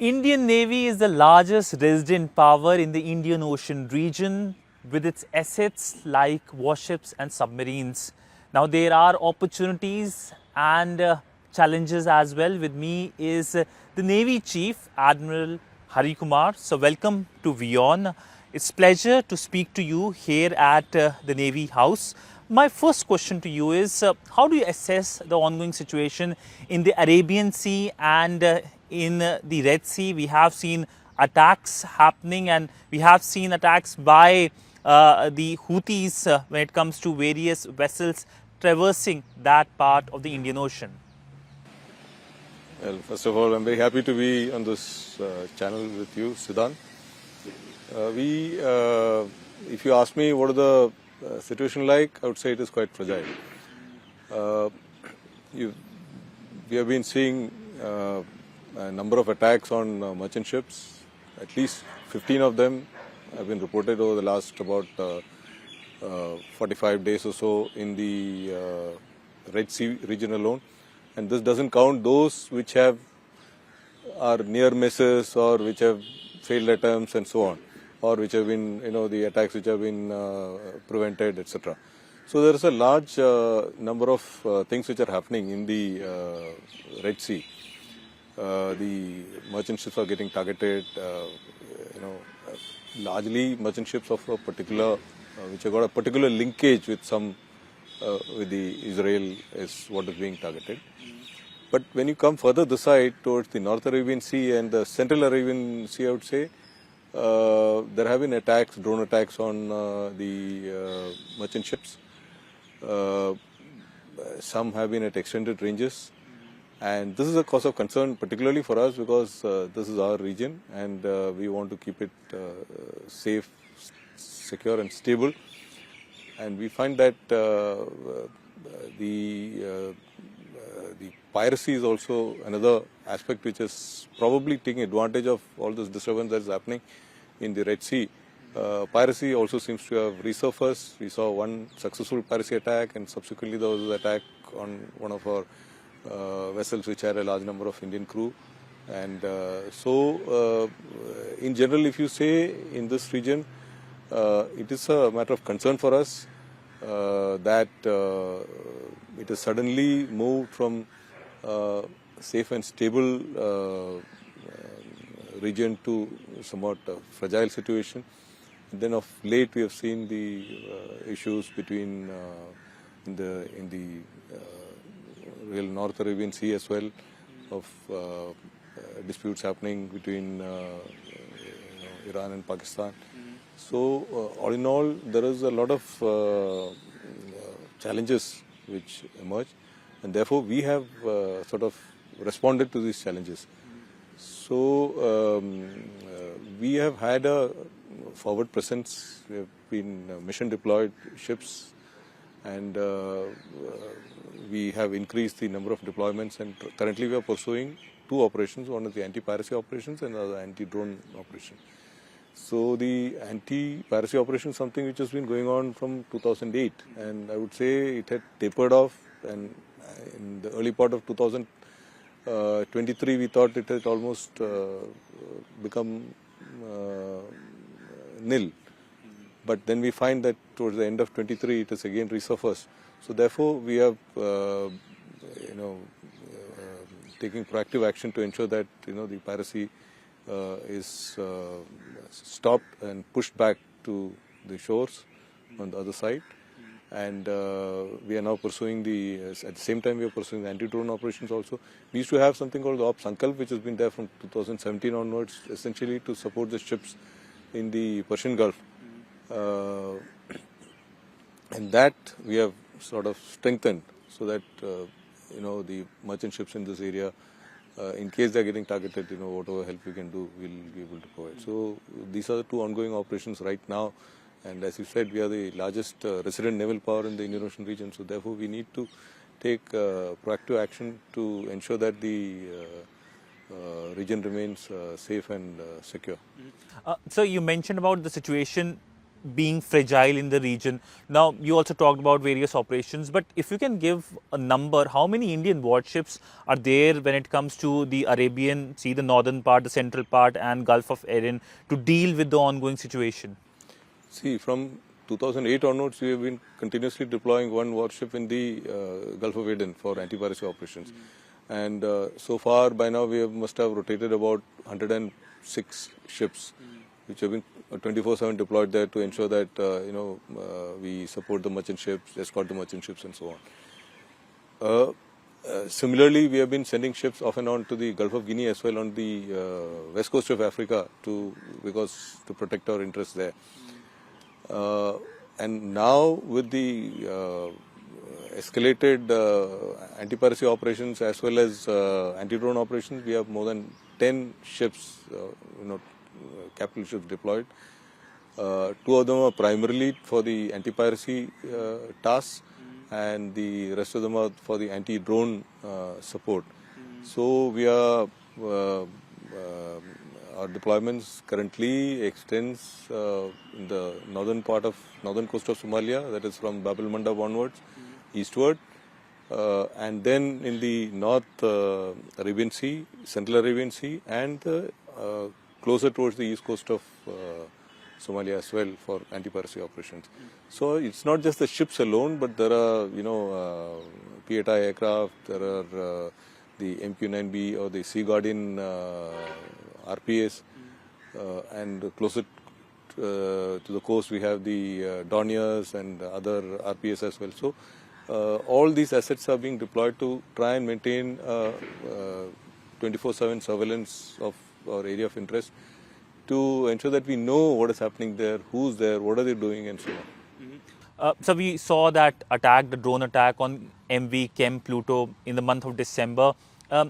Indian Navy is the largest resident power in the Indian Ocean region with its assets like warships and submarines. Now there are opportunities and challenges as well. With me is the Navy Chief Admiral Kumar. So welcome to WION. It's pleasure to speak to you here at the Navy House. My first question to you is how do you assess the ongoing situation in the Arabian Sea and in the Red Sea? We have seen attacks happening and we have seen attacks by the Houthis when it comes to various vessels traversing that part of the Indian Ocean. Well, first of all, I'm very happy to be on this channel with you, Sidhant. If you ask me what is the situation like, I would say it is quite fragile. We have been seeing a number of attacks on merchant ships. At least 15 of them have been reported over the last about 45 days or so in the Red Sea region alone. And this doesn't count those which are near misses or which have failed attempts and so on, or which have been, the attacks which have been prevented, etc. So there is a large number of things which are happening in the Red Sea. The merchant ships are getting targeted, largely merchant ships of a particular, which have got a particular linkage with with the Israel is what is being targeted. But when you come further this side towards the North Arabian Sea and the Central Arabian Sea, I would say, there have been attacks, drone attacks on the merchant ships. Some have been at extended ranges. And this is a cause of concern, particularly for us, because this is our region and we want to keep it safe, secure and stable. And we find that the piracy is also another aspect which is probably taking advantage of all this disturbance that is happening in the Red Sea. Piracy also seems to have resurfaced. We saw one successful piracy attack and subsequently there was an attack on one of our vessels which had a large number of Indian crew. And in general, if you say in this region, it is a matter of concern for us that it has suddenly moved from safe and stable region to somewhat fragile situation. And then of late we have seen the issues between in the real North Arabian Sea as well, of disputes happening between Iran and Pakistan. So all in all, there is a lot of challenges which emerge, and therefore we have sort of responded to these challenges. So we have had a forward presence. We have been mission deployed ships, and we have increased the number of deployments, and currently we are pursuing two operations. One is the anti-piracy operations and the anti-drone operation. So the anti-piracy operation is something which has been going on from 2008, and I would say it had tapered off, and in the early part of 2023 we thought it had almost become nil. But then we find that towards the end of 23 it has again resurfaced. So therefore we have taking proactive action to ensure that the piracy is stopped and pushed back to the shores on the other side. And we are now pursuing at the same time we are pursuing the anti-drone operations also. We used to have something called the Ops Sankalp, which has been there from 2017 onwards, essentially to support the ships in the Persian Gulf. And that we have sort of strengthened so that the merchant ships in this area, in case they are getting targeted, whatever help we can do, we will be able to provide. So these are the two ongoing operations right now. And as you said, we are the largest resident naval power in the Indian Ocean region. So therefore, we need to take proactive action to ensure that the region remains safe and secure. So you mentioned about the situation being fragile in the region. Now, you also talked about various operations, but if you can give a number, how many Indian warships are there when it comes to the Arabian Sea, the northern part, the central part, and Gulf of Aden to deal with the ongoing situation? See, from 2008 onwards, we have been continuously deploying one warship in the Gulf of Aden for anti-piracy operations. And so far, by now, must have rotated about 106 ships, which have been 24/7 deployed there to ensure that we support the merchant ships, escort the merchant ships, and so on. Similarly, we have been sending ships off and on to the Gulf of Guinea as well on the west coast of Africa to protect our interests there. And now with the escalated anti-piracy operations as well as anti-drone operations, we have more than 10 ships, capital ships deployed. Two of them are primarily for the anti-piracy tasks, and the rest of them are for the anti-drone support. So we are our deployments currently extends in the northern coast of Somalia, that is from Bab el-Mandab onwards, eastward, and then in the North Arabian Sea, Central Arabian Sea, and closer towards the east coast of Somalia as well for anti-piracy operations. So it's not just the ships alone, but there are P-8I aircraft, there are the MQ-9B or the Sea Guardian RPS, and closer to the coast we have the Dorniers and other RPS as well. So all these assets are being deployed to try and maintain 24/7 surveillance of our area of interest, to ensure that we know what is happening there, who's there, what are they doing, and so on. So we saw that attack, the drone attack on MV Chem Pluto in the month of December.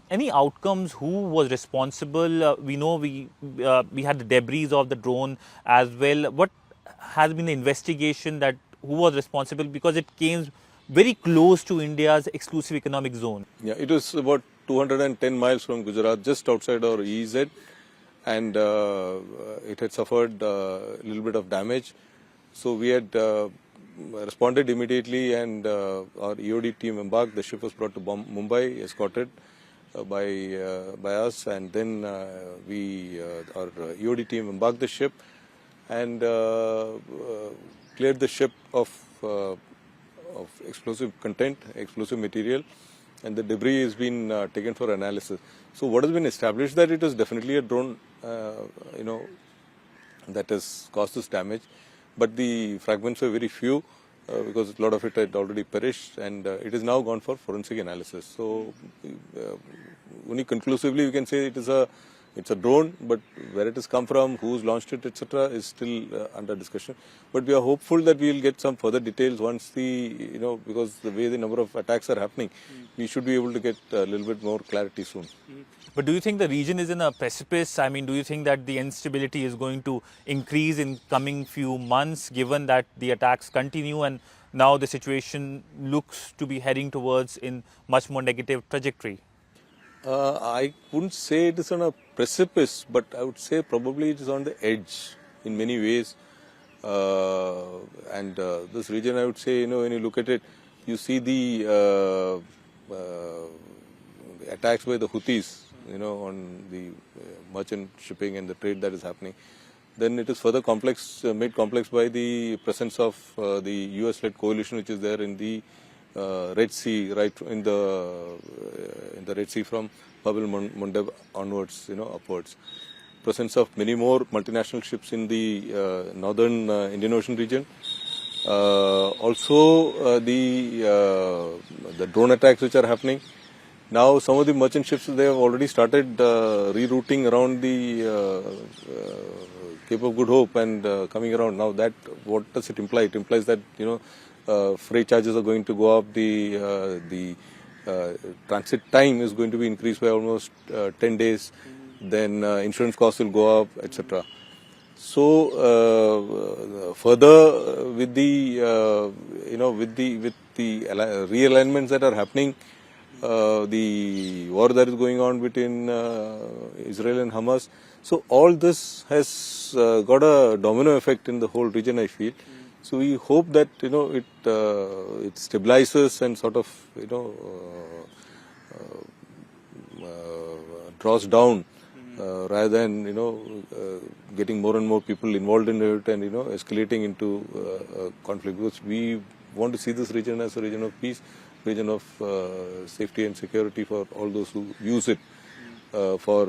Any outcomes? Who was responsible? We know we had the debris of the drone as well. What has been the investigation that who was responsible? Because it came very close to India's exclusive economic zone. Yeah, it was about 210 miles from Gujarat, just outside our EEZ, and it had suffered a little bit of damage. So we had responded immediately, and our EOD team embarked. The ship was brought to Mumbai, escorted by us, and then our EOD team embarked the ship and cleared the ship of explosive content, explosive material, and the debris has been taken for analysis. So what has been established that it is definitely a drone, that has caused this damage, but the fragments were very few because a lot of it had already perished, and it is now gone for forensic analysis. So only conclusively we can say it's a drone, but where it has come from, who's launched it, etc., is still under discussion. But we are hopeful that we will get some further details once because the way the number of attacks are happening, we should be able to get a little bit more clarity soon. But do you think the region is in a precipice? I mean, do you think that the instability is going to increase in coming few months, given that the attacks continue and now the situation looks to be heading towards in much more negative trajectory? I wouldn't say it is on a precipice, but I would say probably it is on the edge in many ways. And this region, I would say, when you look at it, you see the attacks by the Houthis, on the merchant shipping and the trade that is happening. Then it is further made complex by the presence of the US-led coalition, which is there in the Red Sea, right in the Red Sea from Bab el-Mandab onwards, upwards. Presence of many more multinational ships in the northern Indian Ocean region. Also, the drone attacks which are happening. Now, some of the merchant ships, they have already started rerouting around the Cape of Good Hope and coming around. Now, what does it imply? It implies that freight charges are going to go up. The transit time is going to be increased by almost 10 days. Then insurance costs will go up, etc. So further with the realignments that are happening, the war that is going on between Israel and Hamas. So all this has got a domino effect in the whole region, I feel. So we hope that it stabilizes and sort of draws down rather than getting more and more people involved in it and escalating into conflict. Because we want to see this region as a region of peace, region of safety and security for all those who use it for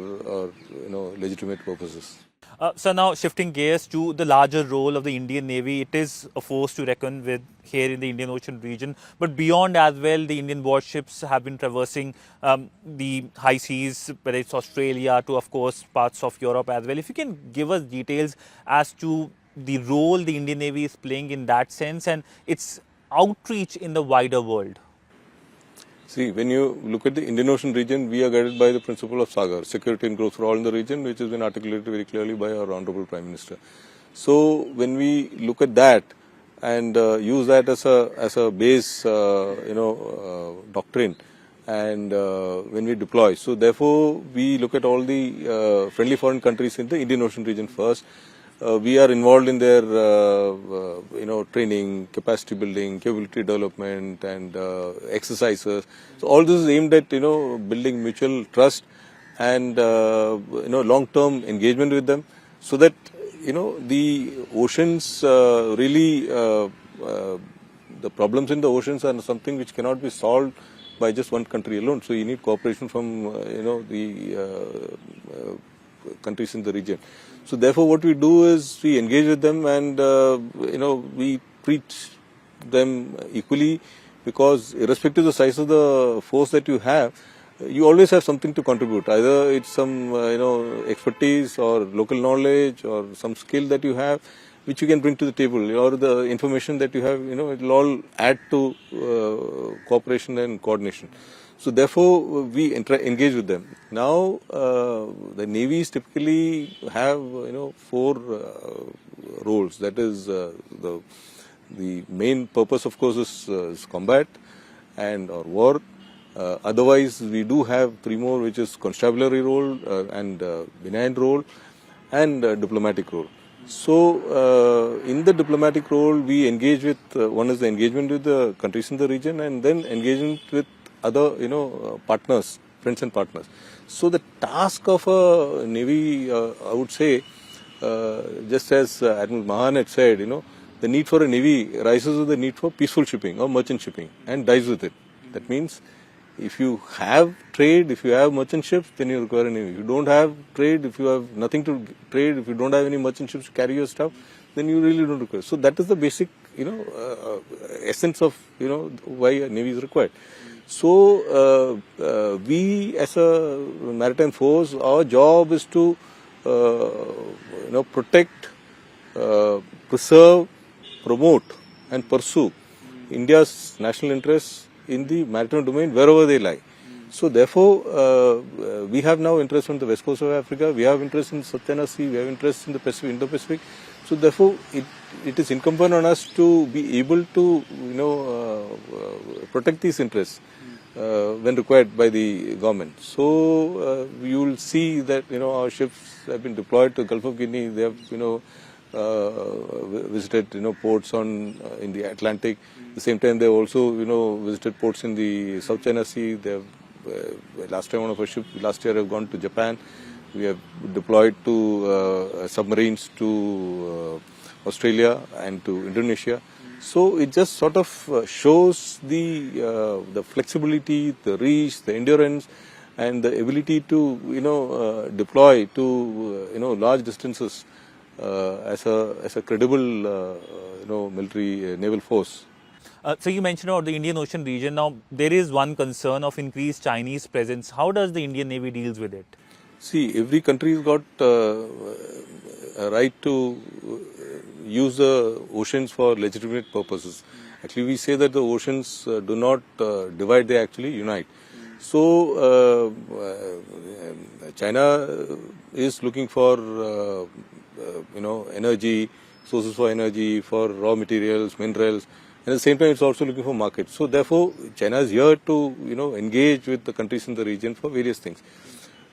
legitimate purposes. So now shifting gears to the larger role of the Indian Navy, it is a force to reckon with here in the Indian Ocean region. But beyond as well, the Indian warships have been traversing the high seas, whether it's Australia to, of course, parts of Europe as well. If you can give us details as to the role the Indian Navy is playing in that sense and its outreach in the wider world. See, when you look at the Indian Ocean region, we are guided by the principle of Sagar, security and growth for all in the region, which has been articulated very clearly by our Honorable Prime Minister. So, when we look at that and use that as a base, doctrine, and when we deploy, so therefore we look at all the friendly foreign countries in the Indian Ocean region first. We are involved in their, training, capacity building, capability development, and exercises. So all this is aimed at building mutual trust and long-term engagement with them, so that the oceans really the problems in the oceans are something which cannot be solved by just one country alone. So you need cooperation from the countries in the region. So therefore, what we do is we engage with them and we treat them equally, because irrespective of the size of the force that you have, you always have something to contribute. Either it's some expertise or local knowledge or some skill that you have, which you can bring to the table, or the information that you have. It will all add to cooperation and coordination. So therefore, we engage with them. Now, the navies typically have 4 roles. That is the main purpose, of course, is combat and or war. Otherwise, we do have 3 more, which is constabulary role and benign role and diplomatic role. So, in the diplomatic role, we engage with one is the engagement with the countries in the region, and then engagement with other partners, friends and partners. So the task of a navy, I would say, just as Admiral Mahan had said, the need for a navy rises with the need for peaceful shipping or merchant shipping and dies with it. That means if you have trade, if you have merchant ships, then you require a navy. If you don't have trade, if you have nothing to trade, if you don't have any merchant ships to carry your stuff, then you really don't require. So that is the basic, essence of, why a navy is required. So, we as a maritime force, our job is to, protect, preserve, promote and pursue India's national interests in the maritime domain wherever they lie. So, therefore, we have now interest on the west coast of Africa, we have interest in South China Sea, we have interest in the Pacific, Indo-Pacific. So, therefore, it is incumbent on us to be able to, protect these interests when required by the government. So, you will see that, our ships have been deployed to the Gulf of Guinea. They have, visited, ports in the Atlantic. At the same time, they have also, visited ports in the South China Sea. They have, last time one of our ships last year have gone to Japan. We have deployed to submarines to Australia and to Indonesia. So it just sort of shows the flexibility, the reach, the endurance, and the ability to deploy to large distances as a credible military naval force. So you mentioned about the Indian Ocean region. Now there is one concern of increased Chinese presence. How does the Indian Navy deals with it? See, every country has got a right to use the oceans for legitimate purposes. Actually, we say that the oceans do not divide; they actually unite. So, China is looking for energy, sources for energy, for raw materials, minerals, and at the same time it's also looking for markets. So therefore, China is here to engage with the countries in the region for various things.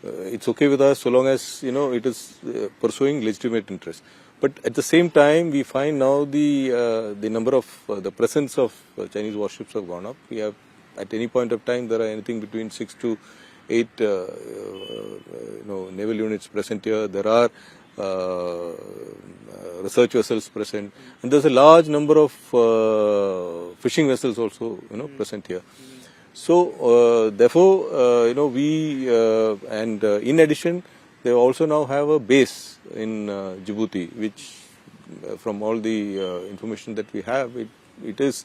It's okay with us so long as it is pursuing legitimate interests. But at the same time, we find now the number of the presence of Chinese warships have gone up. We have at any point of time there are anything between 6 to 8 naval units present here. There are research vessels present, and there's a large number of fishing vessels also present here. So therefore, we and in addition, they also now have a base in Djibouti, which from all the information that we have, it is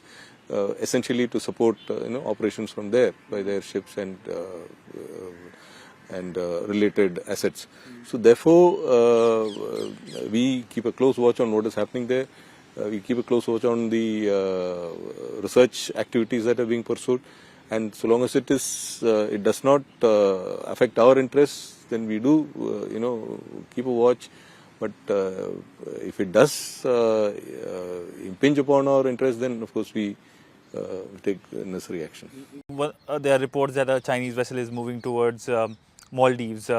essentially to support operations from there by their ships and related assets. So therefore, we keep a close watch on what is happening there. We keep a close watch on the research activities that are being pursued, and so long as it does not affect our interests, then we do keep a watch. But if it does impinge upon our interests, then of course we take necessary action. Well, there are reports that a Chinese vessel is moving towards Maldives.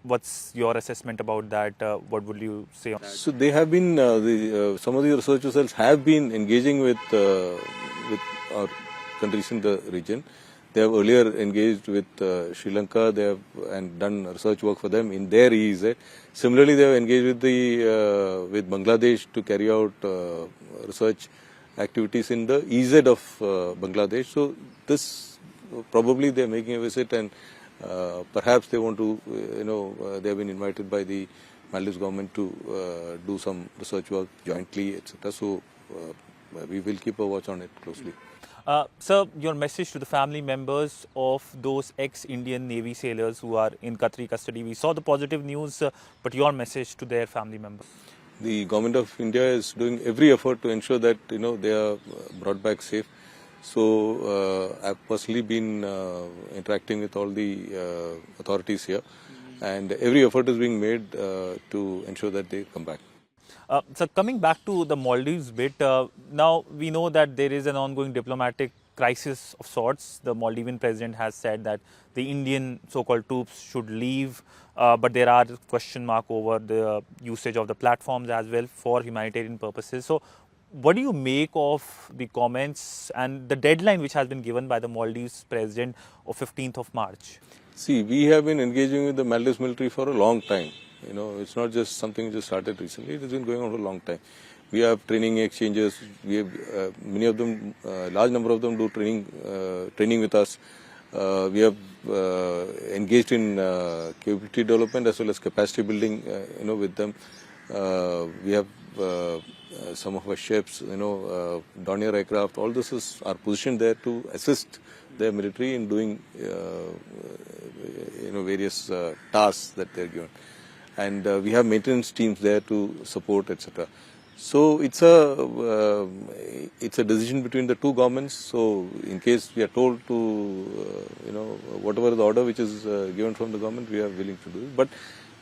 What's your assessment about that? What would you say on that? So they have been, some of the research vessels have been engaging with our countries in the region. They have earlier engaged with Sri Lanka. They have and done research work for them in their EEZ. Similarly, they have engaged with Bangladesh to carry out research activities in the EEZ of Bangladesh. So this probably they are making a visit, and perhaps they want to, they have been invited by the Maldives government to do some research work jointly, etc. So we will keep a watch on it closely. Sir, your message to the family members of those ex-Indian Navy sailors who are in Qatari custody. We saw the positive news, but your message to their family members. The government of India is doing every effort to ensure that they are brought back safe. So I've personally been interacting with all the authorities here, and every effort is being made to ensure that they come back. So coming back to the Maldives bit, now we know that there is an ongoing diplomatic crisis of sorts. The Maldivian president has said that the Indian so-called troops should leave, but there are question mark over the usage of the platforms as well for humanitarian purposes. So what do you make of the comments and the deadline which has been given by the Maldives president of 15th of March? See, we have been engaging with the Maldives military for a long time. It's not just something just started recently. It has been going on for a long time. We have training exchanges. We have many of them, large number of them do training with us. We have engaged in capability development as well as capacity building, with them. We have some of our ships, Dornier aircraft. All this are positioned there to assist their military in doing, various tasks that they are given. And we have maintenance teams there to support, etc. So it's a decision between the two governments. So in case we are told to, whatever the order which is given from the government, we are willing to do it. But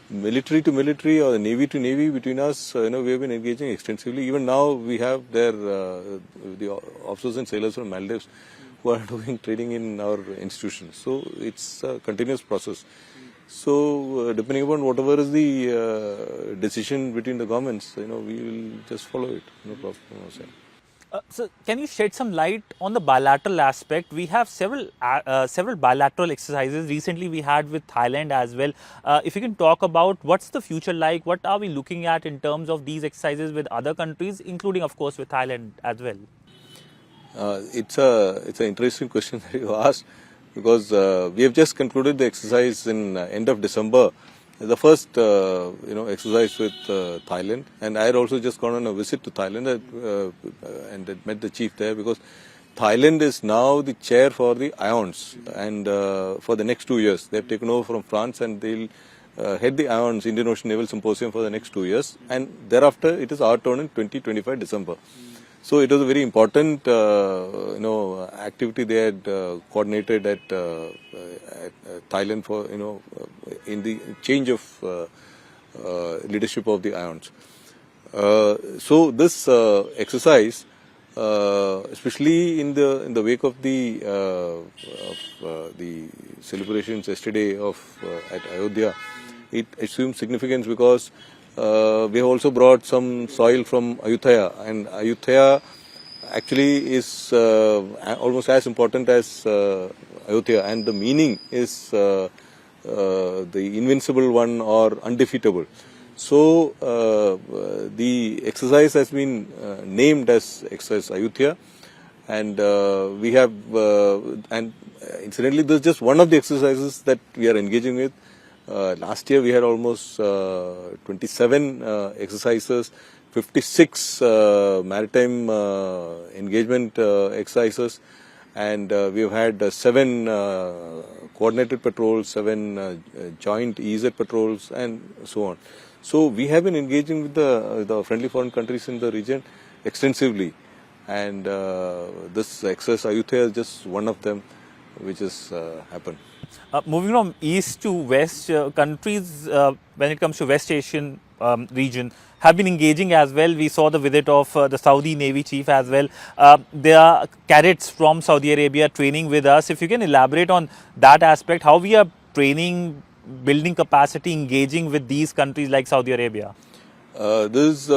military to military or navy to navy, between us, we have been engaging extensively. Even now we have the officers and sailors from Maldives who are doing training in our institutions. So it's a continuous process. So depending upon whatever is the decision between the governments, we will just follow it. No problem. So can you shed some light on the bilateral aspect? We have several bilateral exercises. Recently we had with Thailand as well. If you can talk about what's the future like, what are we looking at in terms of these exercises with other countries, including of course with Thailand as well? It's an interesting question that you asked, because we have just concluded the exercise in end of December. The first, exercise with Thailand, and I had also just gone on a visit to Thailand and met the chief there, because Thailand is now the chair for the IONS, and for the next 2 years. They have taken over from France, and they'll head the IONS, Indian Ocean Naval Symposium, for the next 2 years, and thereafter it is our turn in 2025 December. So it was a very important, activity they had coordinated at Thailand for, in the change of leadership of the IONS. So this exercise especially in the wake of the celebrations yesterday of at Ayodhya. It assumes significance because we have also brought some soil from Ayutthaya, and Ayutthaya actually is almost as important as Ayodhya, and the meaning is the invincible one or undefeatable. So the exercise has been named as Exercise Ayodhya, and we have and incidentally this is just one of the exercises that we are engaging with. Last year we had almost 27 exercises, 56 maritime engagement exercises, and we have had 7 coordinated patrols, 7 joint EZ patrols, and so on. So we have been engaging with the friendly foreign countries in the region extensively, and this exercise Ayodhya is just one of them which has happened. Moving from east to west, countries when it comes to West Asian region have been engaging as well. We saw the visit of the Saudi Navy chief as well. There are cadets from Saudi Arabia training with us. If you can elaborate on that aspect, how we are training, building capacity, engaging with these countries like Saudi Arabia. This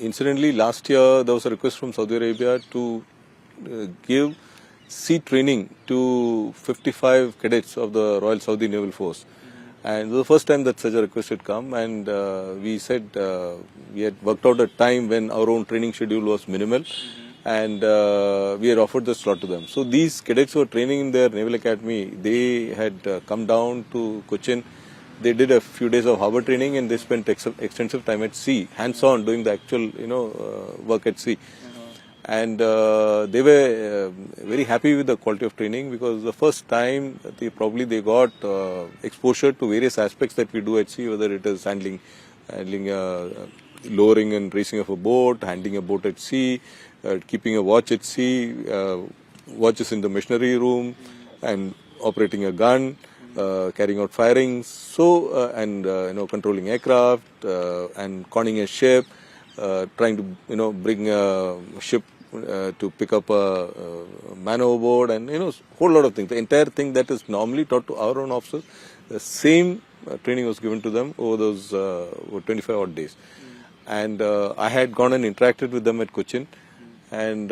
incidentally last year there was a request from Saudi Arabia to give sea training to 55 cadets of the Royal Saudi Naval Force, and it was the first time that such a request had come, and we said we had worked out a time when our own training schedule was minimal, and we had offered the slot to them. So these cadets who were training in their naval academy, they had come down to Cochin. They did a few days of harbor training, and they spent extensive time at sea, hands-on, doing the actual work at sea. And they were very happy with the quality of training, because the first time they got exposure to various aspects that we do at sea, whether it is handling lowering and racing of a boat, handling a boat at sea, keeping a watch at sea, watches in the machinery room, and operating a gun, carrying out firings, so and controlling aircraft, and conning a ship, trying to bring a ship to pick up a man overboard, and whole lot of things. The entire thing that is normally taught to our own officers, the same training was given to them over those 25 odd days. And I had gone and interacted with them at Cochin, and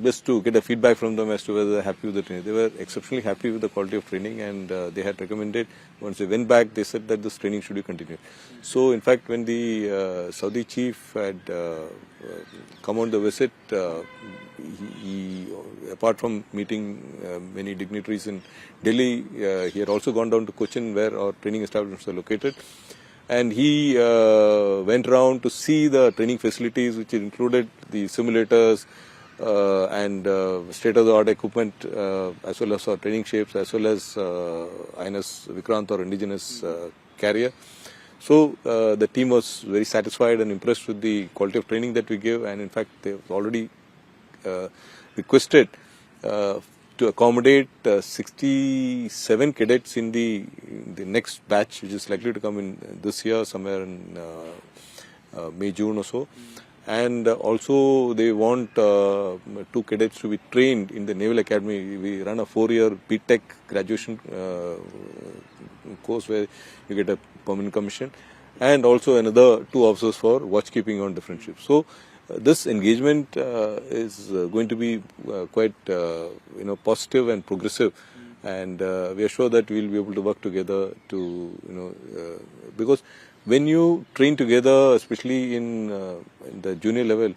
just to get a feedback from them as to whether they're happy with the training. They were exceptionally happy with the quality of training, and they had recommended, once they went back, they said that this training should be continued. So in fact, when the Saudi chief had come on the visit, he apart from meeting many dignitaries in Delhi, he had also gone down to Cochin, where our training establishments are located. And he went around to see the training facilities, which included the simulators and state-of-the-art equipment, as well as our training ships, as well as INS Vikrant, or indigenous carrier. So the team was very satisfied and impressed with the quality of training that we give, and in fact they have already requested to accommodate 67 cadets in the next batch, which is likely to come in this year, somewhere in May, June or so. And also they want 2 cadets to be trained in the Naval Academy. We run a 4-year B.Tech graduation course where you get a permanent commission, and also another 2 officers for watchkeeping on different ships. So this engagement is going to be quite positive and progressive, and we are sure that we will be able to work together to because when you train together, especially in the junior level,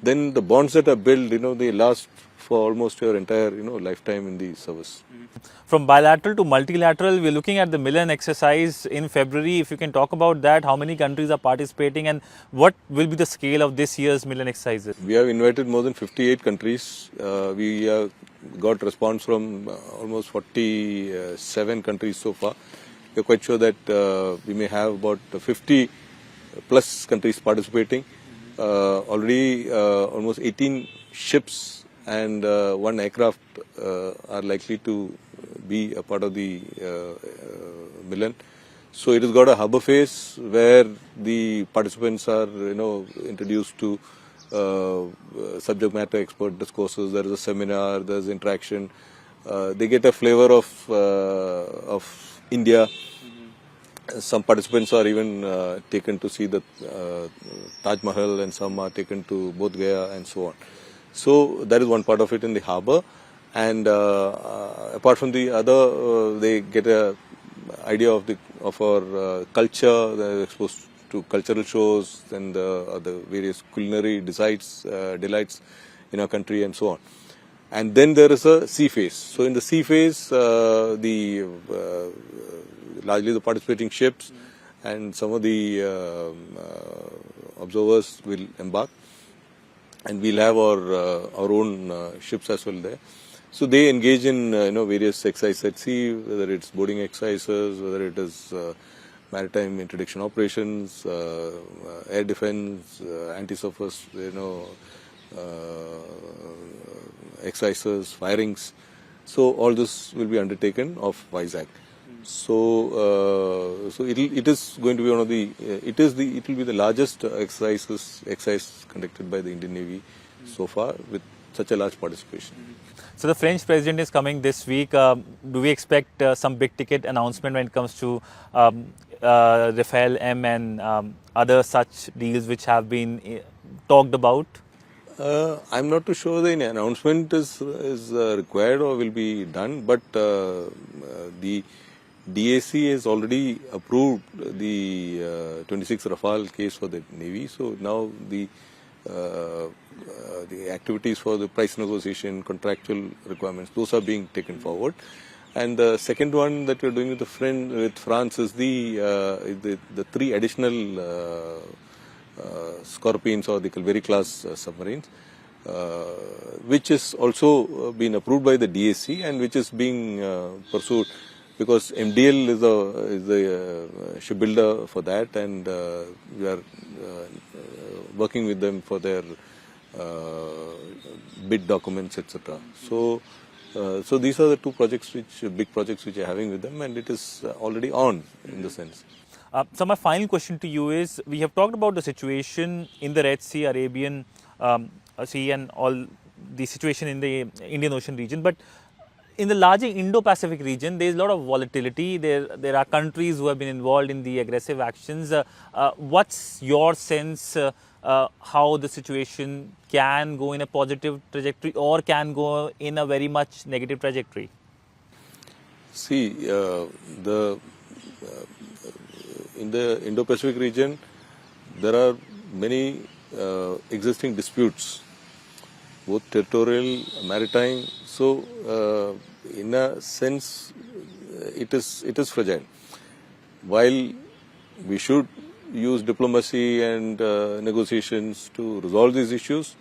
then the bonds that are built, they last for almost your entire lifetime in the service. From bilateral to multilateral, we're looking at the Millan Exercise in February. If you can talk about that, how many countries are participating, and what will be the scale of this year's Millan Exercises? We have invited more than 58 countries. We got response from almost 47 countries so far. We are quite sure that we may have about 50 plus countries participating. Already almost 18 ships and 1 aircraft are likely to be a part of the Millan. So it has got a harbor phase where the participants are introduced to subject matter expert discourses, there is a seminar, there is interaction. They get a flavor of India. Some participants are even taken to see the Taj Mahal, and some are taken to Bodh Gaya and so on. So that is one part of it in the harbour. And apart from the other, they get a idea of our culture. They are exposed to cultural shows and the various culinary delights in our country and so on. And then there is a sea phase. So in the sea phase, largely the participating ships and some of the observers will embark, and we'll have our own ships as well there. So they engage in various exercises at sea, whether it's boarding exercises, whether it is maritime interdiction operations, air defense, anti-surface, exercises, firings. So all this will be undertaken off Vizag. So it is going to be one of the it will be the largest exercise conducted by the Indian Navy so far, with such a large participation. So the French president is coming this week. Do we expect some big ticket announcement when it comes to Rafale M and other such deals which have been talked about? I'm not too sure the announcement is required or will be done, but the DAC has already approved the 26 Rafale case for the Navy. So now the activities for the price negotiation, contractual requirements, those are being taken forward. And the second one that we are doing with France is the three additional Scorpions or the Calvary class submarines, which is also been approved by the DAC and which is being pursued, because MDL is the shipbuilder for that, and we are working with them for their bid documents, etc. So these are the two projects, big projects which are having with them, and it is already on in the sense. So my final question to you is, we have talked about the situation in the Red Sea, Arabian Sea and all the situation in the Indian Ocean region, but in the larger Indo-Pacific region, there is a lot of volatility. There are countries who have been involved in the aggressive actions. What's your sense how the situation can go in a positive trajectory or can go in a very much negative trajectory? See, in the Indo-Pacific region, there are many existing disputes, both territorial, maritime. So, in a sense, it is fragile. While we should use diplomacy and negotiations to resolve these issues,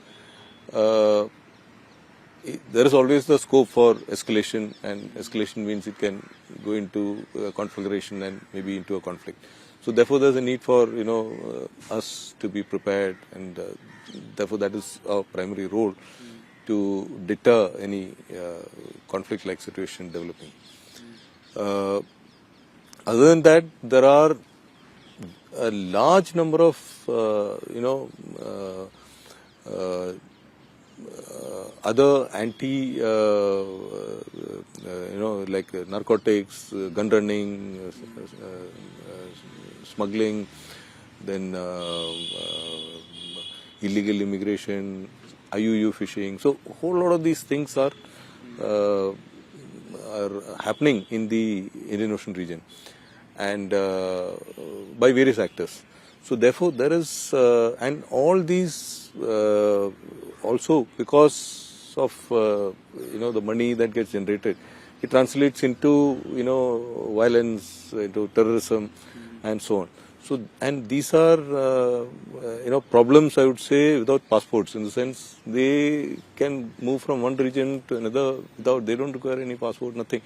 there is always the scope for escalation, and escalation means it can go into a conflagration and maybe into a conflict. So therefore, there is a need for us to be prepared, and therefore that is our primary role, to deter any conflict-like situation developing. Other than that, there are a large number of other anti like narcotics, gun running, smuggling, then illegal immigration, IUU fishing. So a whole lot of these things are happening in the Indian Ocean region, and by various actors. So therefore there is and all these also, because of the money that gets generated, it translates into violence, into terrorism, and so on. So, and these are problems, I would say, without passports, in the sense they can move from one region to another without, they don't require any passport, nothing.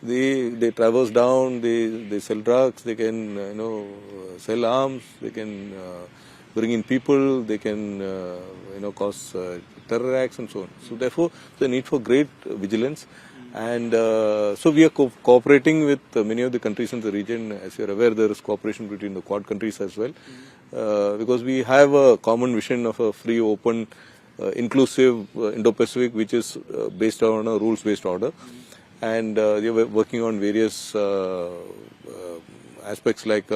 They traverse down, they sell drugs, they can sell arms, they can bring in people, they can cause terror acts and so on. So therefore, the need for great vigilance, and so we are cooperating with many of the countries in the region. As you are aware, there is cooperation between the Quad countries as well, because we have a common vision of a free, open, inclusive Indo-Pacific, which is based on a rules-based order, and they were working on various aspects like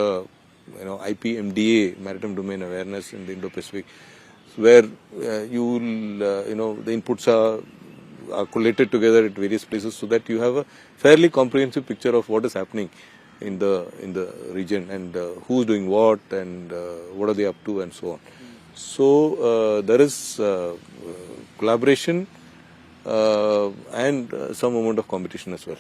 IPMDA, Maritime Domain Awareness in the Indo-Pacific, where the inputs are collated together at various places so that you have a fairly comprehensive picture of what is happening in the region and who's doing what and what are they up to and so on. So there is collaboration and some amount of competition as well.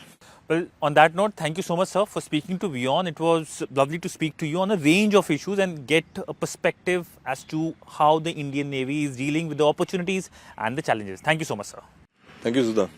Well, on that note, thank you so much, sir, for speaking to WION. It was lovely to speak to you on a range of issues and get a perspective as to how the Indian Navy is dealing with the opportunities and the challenges. Thank you so much, sir. Thank you, Sidhant.